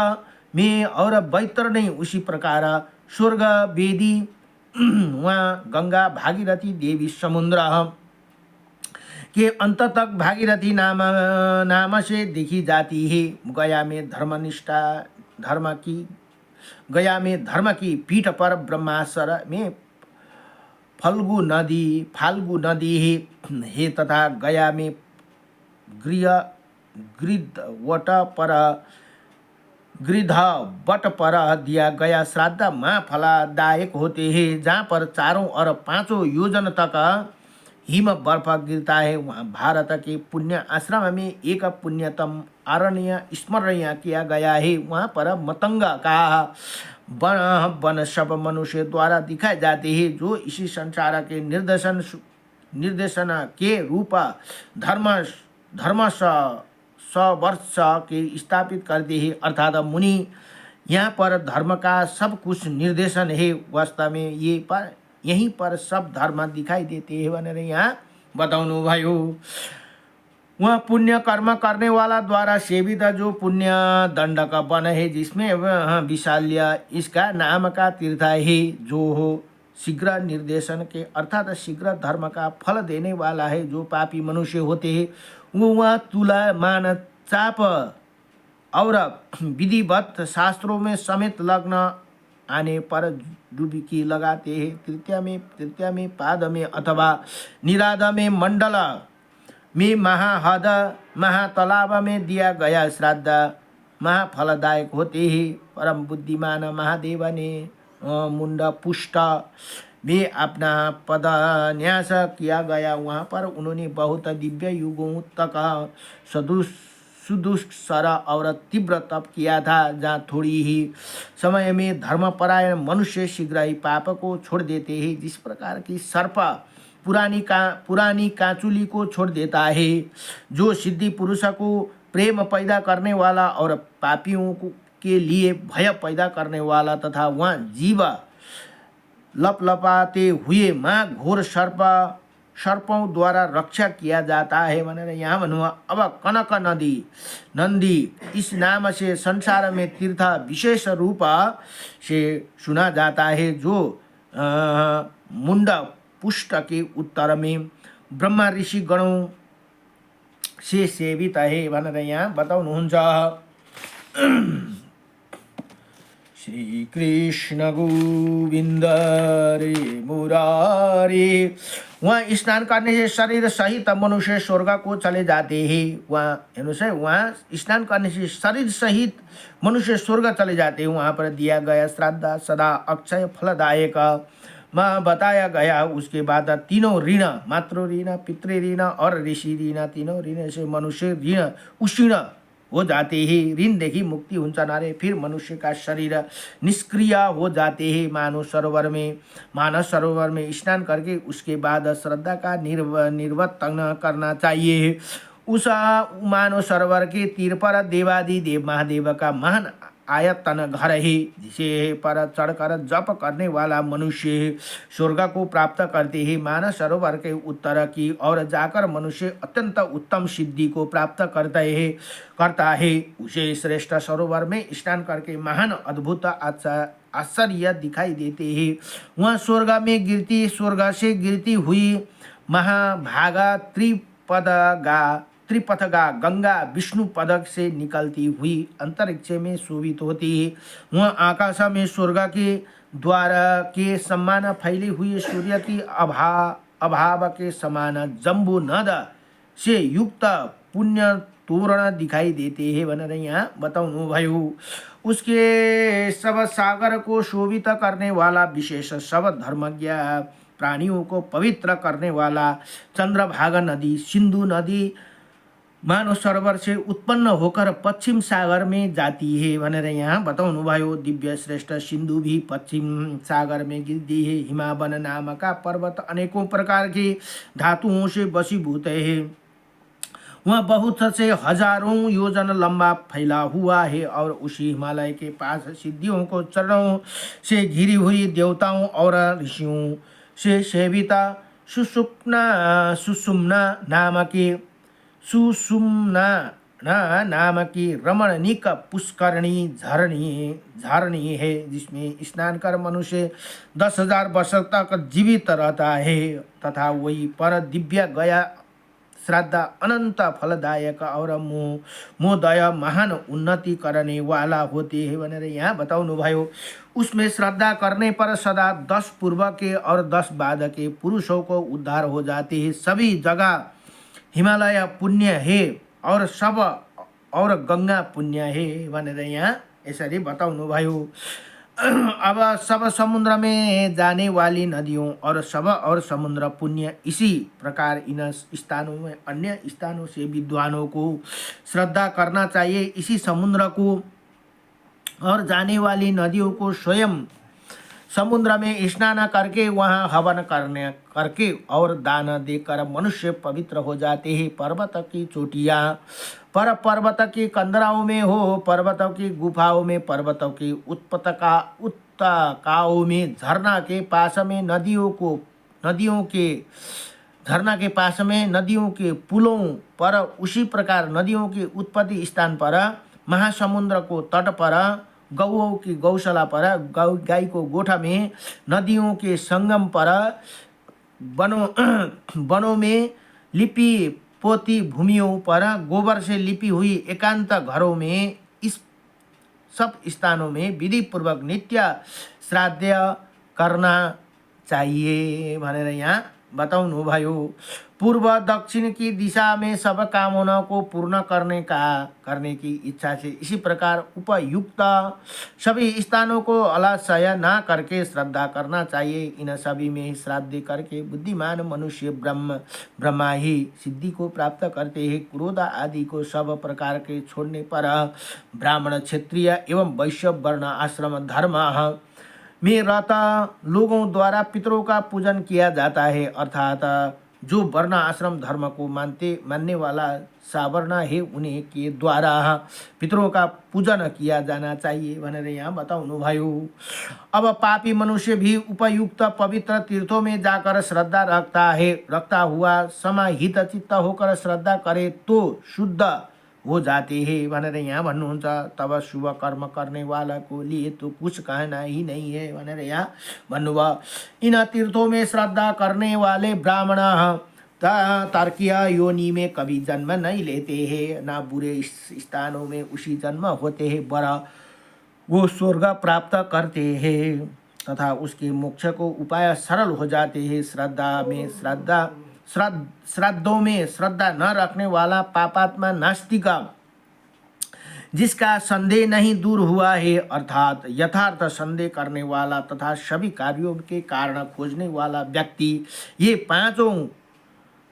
में और वैतरणी उसी प्रकार स्वर्ग वेदी वहाँ गंगा भागीरथी देवी समुद्र के अंत तक भागीरथी नाम से देखी जाती है। गया में धर्म की पीठ पर ब्रह्मासर में फाल्गु नदी है तथा गया में गृध वट पर दिया गया श्राद्ध महाफलदायक होते हैं। जहाँ पर 4 और 5 योजन तक हिम बर्फ गिरता है। वहाँ भारत के पुण्य आश्रम में एक पुण्यतम अरण्य स्मरणीय किया गया है। वहाँ पर मतंग का वन सब मनुष्य द्वारा दिखाए जाते हैं जो इसी संसार के निर्देशन के रूप धर्म वर्ष के स्थापित करते हैं। अर्थात मुनि यहाँ पर धर्म का सब कुछ निर्देशन है। वास्तव में यहीं पर सब धर्म दिखाई देते हैं भनेर यहाँ बताउनु भयो। वह पुण्य कर्म करने वाला द्वारा सेवित जो पुण्य दंड का वन है जिसमें विशाल्य इसका नाम का तीर्थ है जो हो शीघ्र निर्देशन के अर्थात शीघ्र धर्म का फल देने वाला है। जो पापी मनुष्य होते हैं वो वह तुला मान चाप और विधिवत शास्त्रों में समेत लग्न आने पर डुबकी लगाते हैं। तृतीया में पाद में अथवा निराद में मंडल में महाहद महातालाब में दिया गया श्राद्ध महाफलदायक होते हैं। परम बुद्धिमान महादेव ने मुंड पुष्ट में अपना पदन्यास किया गया। वहाँ पर उन्होंने बहुत दिव्य युगों तक सुदुष्कर और तीव्र तप किया था। जहाँ थोड़ी ही समय में धर्मपरायण मनुष्य शीघ्र ही पाप को छोड़ देते हैं। जिस प्रकार की सर्प पुरानी काचुली को छोड़ देता है। जो सिद्धि पुरुष को प्रेम पैदा करने वाला और पापियों के लिए भय पैदा करने वाला तथा वहाँ जीव लपलपाते हुए माँ घोर सर्पों द्वारा रक्षा किया जाता है भनेर यहाँ भन्नु। अब कनक नंदी इस नाम से संसार में तीर्थ विशेष रूप से सुना जाता है जो मुंड पुष्ट के उत्तर में ब्रह्मा ऋषि गणों से सेवित है भनेर यहाँ बताउनुहुन्छ। श्री कृष्ण गोविंद रे मुरारी। वहाँ स्नान करने से शरीर सहित मनुष्य स्वर्ग को चले जाते हैं। वहाँ हेर्नुहोस् है, वहाँ स्नान करने से शरीर सहित मनुष्य स्वर्ग चले जाते हैं। वहाँ पर दिया गया श्राद्ध सदा अक्षय फलदायक में बताया गया। उसके बाद 3 ऋण मातृ ऋण पितृ ऋण और ऋषि ऋण 3 ऋण से मनुष्य ऋण उशीर्ण हो जाते हैं। ऋण देखी मुक्ति हुन्छ नारे। फिर मनुष्य का शरीर निष्क्रिय हो जाते हैं। मानव सरोवर में स्नान करके उसके बाद श्रद्धा का निर्वर्तन करना चाहिए। उस मानव सरोवर के तीर पर देवादि देव महादेव का महान आयतन घर है जिसे पर चढ़कर जप करने वाला मनुष्य स्वर्ग को प्राप्त करते हैं। मानव सरोवर के उत्तर की ओर जाकर मनुष्य अत्यंत उत्तम सिद्धि को प्राप्त करता है। उसे श्रेष्ठ सरोवर में स्नान करके महान अद्भुत आश्चर्य दिखाई देते हैं। वह स्वर्ग से गिरती हुई महाभागा त्रिपथगा गंगा विष्णु पदक से निकलती हुई अंतरिक्ष में शोभित होती है। वह आकाश में स्वर्ग के द्वार के समान फैली हुई सूर्य की अभाव के समान जम्बू नद से युक्त पुण्य तोरण दिखाई देते हैं भनेर यहाँ बताउनु भयो। उसके सब सागर को शोभित करने वाला विशेष सब धर्मज्ञ प्राणियों को पवित्र करने वाला चंद्रभागा नदी, सिंधु नदी मानव सरोवर से उत्पन्न होकर पश्चिम सागर में जाती है भनेर यहाँ बताउनुभयो। दिव्य श्रेष्ठ सिंधु भी पश्चिम सागर में गिरती है। हिमावन नाम का पर्वत अनेकों प्रकार के धातुओं से वशीभूत है। वह बहुत से हजारों योजन लंबा फैला हुआ है और उसी हिमालय के पास सिद्धियों को चरणों से घिरी हुई देवताओं और ऋषियों से सेविता सुषुम्ना नाम की रमणीक पुष्करणी झरनी है, जिसमें स्नान कर मनुष्य 10,000 वर्ष तक जीवित रहता है तथा वही पर दिव्य गया श्राद्ध अनंत फलदायक और मोदय महान उन्नति करने वाला होते हैं भनेर यहाँ बताउनुभयो। उसमें श्रद्धा करने पर सदा 10 पूर्व के और 10 बाद के पुरुषों को उद्धार हो जाते हैं। सभी जगह हिमालय पुण्य है और गंगा पुण्य है भनेर यहाँ यसरी बताउनुभयो। अब सब समुद्र में जाने वाली नदियों और समुद्र पुण्य इसी प्रकार इन स्थानों में अन्य स्थानों से विद्वानों को श्रद्धा करना चाहिए। इसी समुद्र को और जाने वाली नदियों को स्वयं समुद्र में स्नान करके वहाँ हवन करके और दान देकर मनुष्य पवित्र हो जाते हैं। पर्वत की चोटियाँ पर पर्वत की कंदराओं में हो, पर्वतों की गुफाओं में, पर्वतों की उत्तकाओं में, झरना के पास में नदियों के पुलों पर, उसी प्रकार नदियों के उत्पत्ति स्थान पर, महासमुद्र को तट पर, गौओं की गौशाला पर, गाय को गोठा में, नदियों के संगम पर, वनों में, लिपि पोती भूमियों पर, गोबर से लिपी हुई एकांत घरों में, इस सब स्थानों में विधि पूर्वक नित्य श्राद्ध करना चाहिए भनेर यहाँ बताउनुभयो। पूर्व दक्षिण की दिशा में सब कामनाओं को पूर्ण करने की इच्छा से इसी प्रकार उपयुक्त सभी स्थानों को अलसय न करके श्रद्धा करना चाहिए। इन सभी में श्राद्ध करके बुद्धिमान मनुष्य ब्रह्मा ही सिद्धि को प्राप्त करते हैं। क्रोध आदि को सब प्रकार के छोड़ने पर ब्राह्मण, क्षत्रिय एवं वैश्य वर्ण आश्रम धर्म में रहता लोगों द्वारा पितरों का पूजन किया जाता है, अर्थात जो वर्ण आश्रम धर्म को मानने वाला सावर्ण है उन्हीं के द्वारा पितरों का पूजन किया जाना चाहिए भनेर यहाँ बताउनुभयो। अब पापी मनुष्य भी उपयुक्त पवित्र तीर्थों में जाकर श्रद्धा रखता हुआ समाहित चित्त होकर श्रद्धा करे तो शुद्ध हो जाते हैं भनेर यहाँ भन्नुहुन्छ। तब शुभ कर्म करने वाला को लिए तो कुछ कहना ही नहीं है भनेर यहाँ भन्नुभयो। इन तीर्थों में श्रद्धा करने वाले ब्राह्मण तार्किक योनि में कभी जन्म नहीं लेते हैं, ना बुरे स्थानों में उसी जन्म होते हैं, बड़ा वो स्वर्ग प्राप्त करते हैं तथा उसके मोक्ष को उपाय सरल हो जाते हैं। श्राद्धों में श्रद्धा न रखने वाला पापात्मा नास्तिक, जिसका संदेह नहीं दूर हुआ है, अर्थात यथार्थ संदेह करने वाला तथा सभी कार्यों के कारण खोजने वाला व्यक्ति, ये पांचों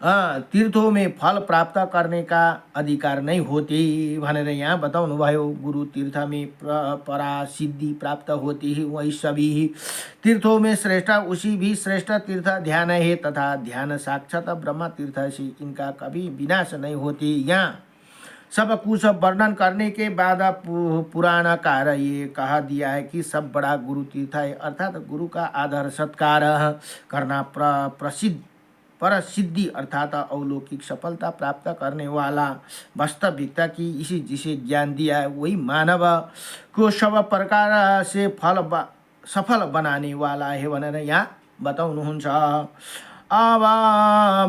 तीर्थों में फल प्राप्त करने का अधिकार नहीं होती भनेर यहाँ बताउनुभयो। गुरु तीर्थ में परा सिद्धि प्राप्त होती है, वही सभी तीर्थों में श्रेष्ठ उसी भी श्रेष्ठ तीर्थ ध्यान है तथा ध्यान साक्षात ब्रह्म तीर्थ से इनका कभी विनाश नहीं होती। यहाँ सब कुछ वर्णन करने के बाद पुराणकार ये कहा दिया है कि सब बड़ा गुरु तीर्थ है, अर्थात गुरु का आदर सत्कार करना पर सिद्धि अर्थात अलौकिक सफलता प्राप्त करने वाला वास्तविकता की इसी जिसे ज्ञान दिया है वही मानव को सब प्रकार से सफल बनाने वाला है भनेर यहाँ बताउनुहुन्छ। अब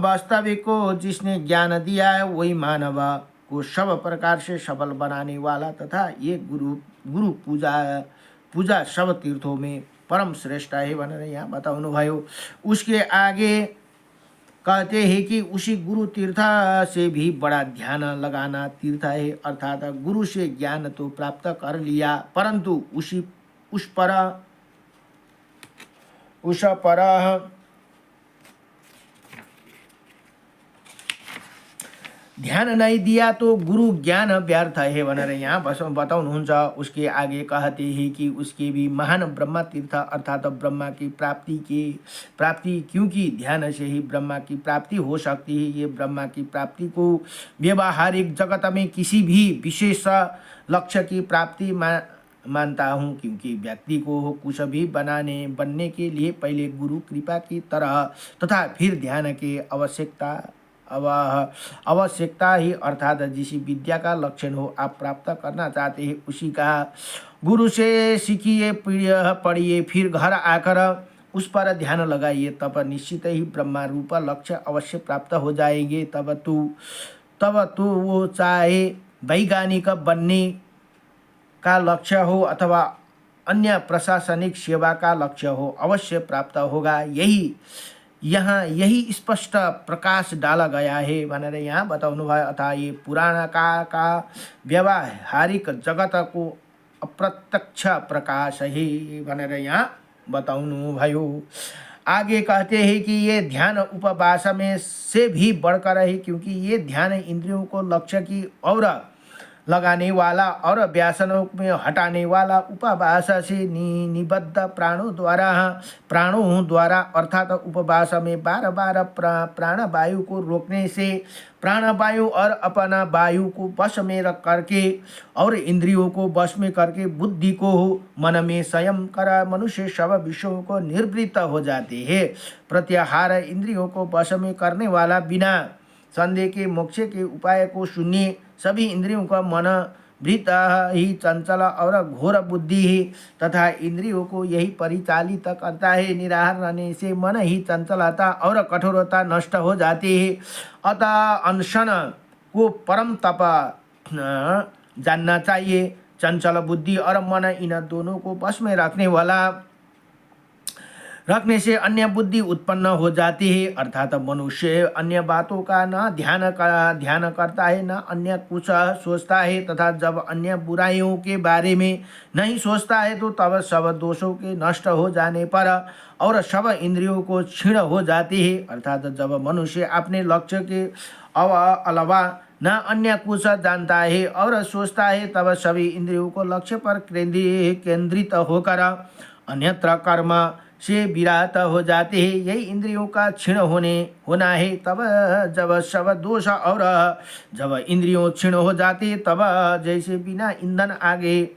वास्तविक को जिसने ज्ञान दिया है वही मानव को सब प्रकार से सफल बनाने वाला तथा ये गुरु पूजा सब तीर्थों में परम श्रेष्ठ है भनेर यहाँ बताउनुभयो। उसके आगे कहते हैं कि उसी गुरु तीर्थ से भी बड़ा ध्यान लगाना तीर्थ है, अर्थात गुरु से ज्ञान तो प्राप्त कर लिया परंतु उस पर ध्यान नहीं दिया तो गुरु ज्ञान व्यर्थ है भनेर यहाँ बताउनुहुन्छ। उसके आगे कहते हैं कि उसके भी महान ब्रह्मा तीर्थ अर्थात ब्रह्मा की प्राप्ति क्योंकि ध्यान से ही ब्रह्मा की प्राप्ति हो सकती है। ये ब्रह्मा की प्राप्ति को व्यवहारिक जगत में किसी भी विशेष लक्ष्य की प्राप्ति मानता हूँ, क्योंकि व्यक्ति को कुछ भी बनने के लिए पहले गुरु कृपा की तरह तथा फिर ध्यान की आवश्यकता ही अर्थात जिस विद्या का लक्षण हो आप प्राप्त करना चाहते हैं उसी का गुरु से सीखिए, पढ़िए, फिर घर आकर उस पर ध्यान लगाइए, तब निश्चित ही ब्रह्मा रूप लक्ष्य अवश्य प्राप्त हो जाएंगे। तब तो वो चाहे वैज्ञानिक बनने का लक्ष्य हो अथवा अन्य प्रशासनिक सेवा का लक्ष्य हो अवश्य प्राप्त होगा। यही स्पष्ट प्रकाश डाला गया है भनेर यहाँ बताउनु भयो। अथवा ये पुराण काल का व्यवहारिक जगत को अप्रत्यक्ष प्रकाश है भनेर यहाँ बताउनु भयो। आगे कहते हैं कि ये ध्यान उपवास में से भी बढ़कर है, क्योंकि ये ध्यान इंद्रियों को लक्ष्य की और लगाने वाला और व्यासनों में हटाने वाला उपवास से निबद्ध प्राणों द्वारा अर्थात उपवास में बार बार प्राणवायु को रोकने से प्राणवायु और अपना वायु को वश में रख करके और इंद्रियों को वश में करके बुद्धि को मन में संयम कर मनुष्य सब विषयों को निवृत्त हो जाते हैं। प्रत्याहार इंद्रियों को वश में करने वाला बिना संदेह के मोक्ष के उपाय को सुनिए। सभी इंद्रियों का मन वृत्त ही चंचल और घोर बुद्धि है तथा इंद्रियों को यही परिचालित करता है। निराहार रहने से मन ही चंचलता और कठोरता नष्ट हो जाती है। अतः अनशन को परम तप जानना चाहिए। चंचल बुद्धि और मन इन दोनों को वश में रखने से अन्य बुद्धि उत्पन्न हो जाती है, अर्थात मनुष्य अन्य बातों का न ध्यान करता है, न अन्य कुछ सोचता है तथा जब अन्य बुराइयों के बारे में नहीं सोचता है तो तब सब दोषों के नष्ट हो जाने पर और सब इंद्रियों को क्षीण हो जाती है। अर्थात जब मनुष्य अपने लक्ष्य के अलावा न अन्य कुछ जानता है और सोचता है तब सभी इंद्रियों को लक्ष्य पर केंद्रित होकर अन्यत्र कर्म से विरात हो जाते हैं। यही इंद्रियों का क्षीण होना है। तब जब सब दोष और जब इंद्रियों क्षीण हो जाते तब जैसे बिना ईंधन आगे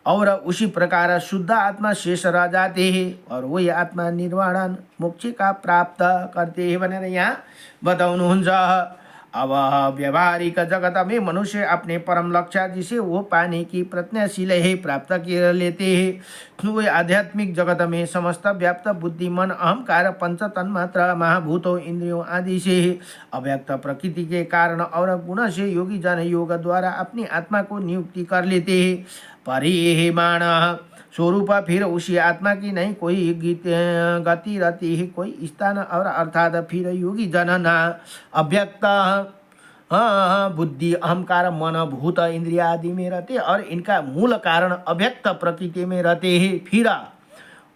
और उसी प्रकार शुद्ध आत्मा शेष रह जाते हैं और वही आत्मा निर्वाण मोक्ष का प्राप्त करते हैं भनेर यहाँ बताउनुहुन्छ। अब व्यवहारिक जगत में मनुष्य अपने परम लक्ष्य जिसे वो पाने की प्रयत्नशील है प्राप्त कर लेते हैं। वो आध्यात्मिक जगत में समस्त व्याप्त बुद्धि मन अहंकार पंच तन्मात्रा महाभूतों इंद्रियों आदि से अव्यक्त प्रकृति के कारण और गुण से योगी जन योग द्वारा अपनी आत्मा को नियुक्ति कर लेते हैं। परिमाण स्वरूप फिर उसी आत्मा की नहीं कोई गति रहती है, कोई स्थान और अर्थात फिर योगी जन न अव्यक्त बुद्धि अहंकार मन भूत इंद्रिय आदि में रहते और इनका मूल कारण अव्यक्त प्रकृति में रहते हैं। फिर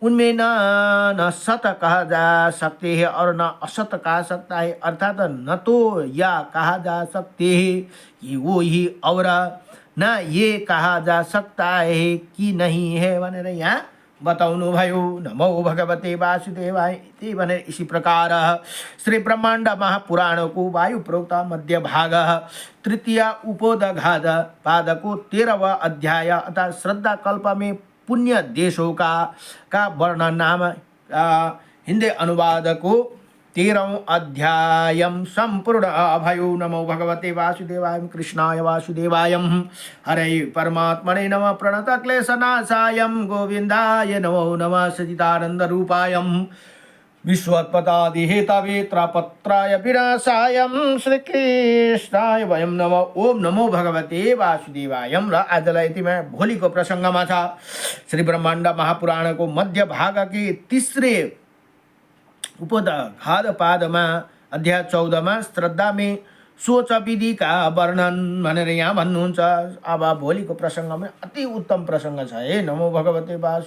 उनमें न सत कहा जा सकते हैं और न असत कहा सकता है, अर्थात न तो या कहा जा सकते हैं कि वो ही और न ये कहा जा सकता है कि नहीं है भनेर यहाँ बताउनु भयो। नमो भगवते वासुदेवाय भनेर इसी प्रकार श्री ब्रह्मांड महापुराण को वायु प्रोक्त मध्य भाग तृतीय उपोदघात पाद को 13वां अध्याय अतः श्रद्धा कल्प में पुण्य देशों का वर्णन नाम हिंदी अनुवाद को 13वां अध्याय संपूर्ण भयो। नमो भगवते वासुदेवाय कृष्णाय वासुदेवाय हरे परमात्मने नमः प्रणत क्लेशनाशाय गोविंदाय नमो नमः सच्चिदानंद रूपाय विश्वोत्पत्ति हेतवे त्रयपत्राय विनाशाय श्रीकृष्णाय वयम नमः। ओम नमो भगवते वासुदेवाय। र आजलाई यतिमा भोलिको प्रसङ्गमा छ श्री ब्रह्माण्ड महापुराण को मध्य भाग के तीसरे उपोदघात पादमा अध्याय 14 श्रद्धा में सोच विधि का वर्णन भनेर यहाँ भन्नुहुन्छ। अब भोलिको प्रसङ्गमा अति उत्तम प्रसङ्ग छ। हे नमो भगवते वासुदेवाय।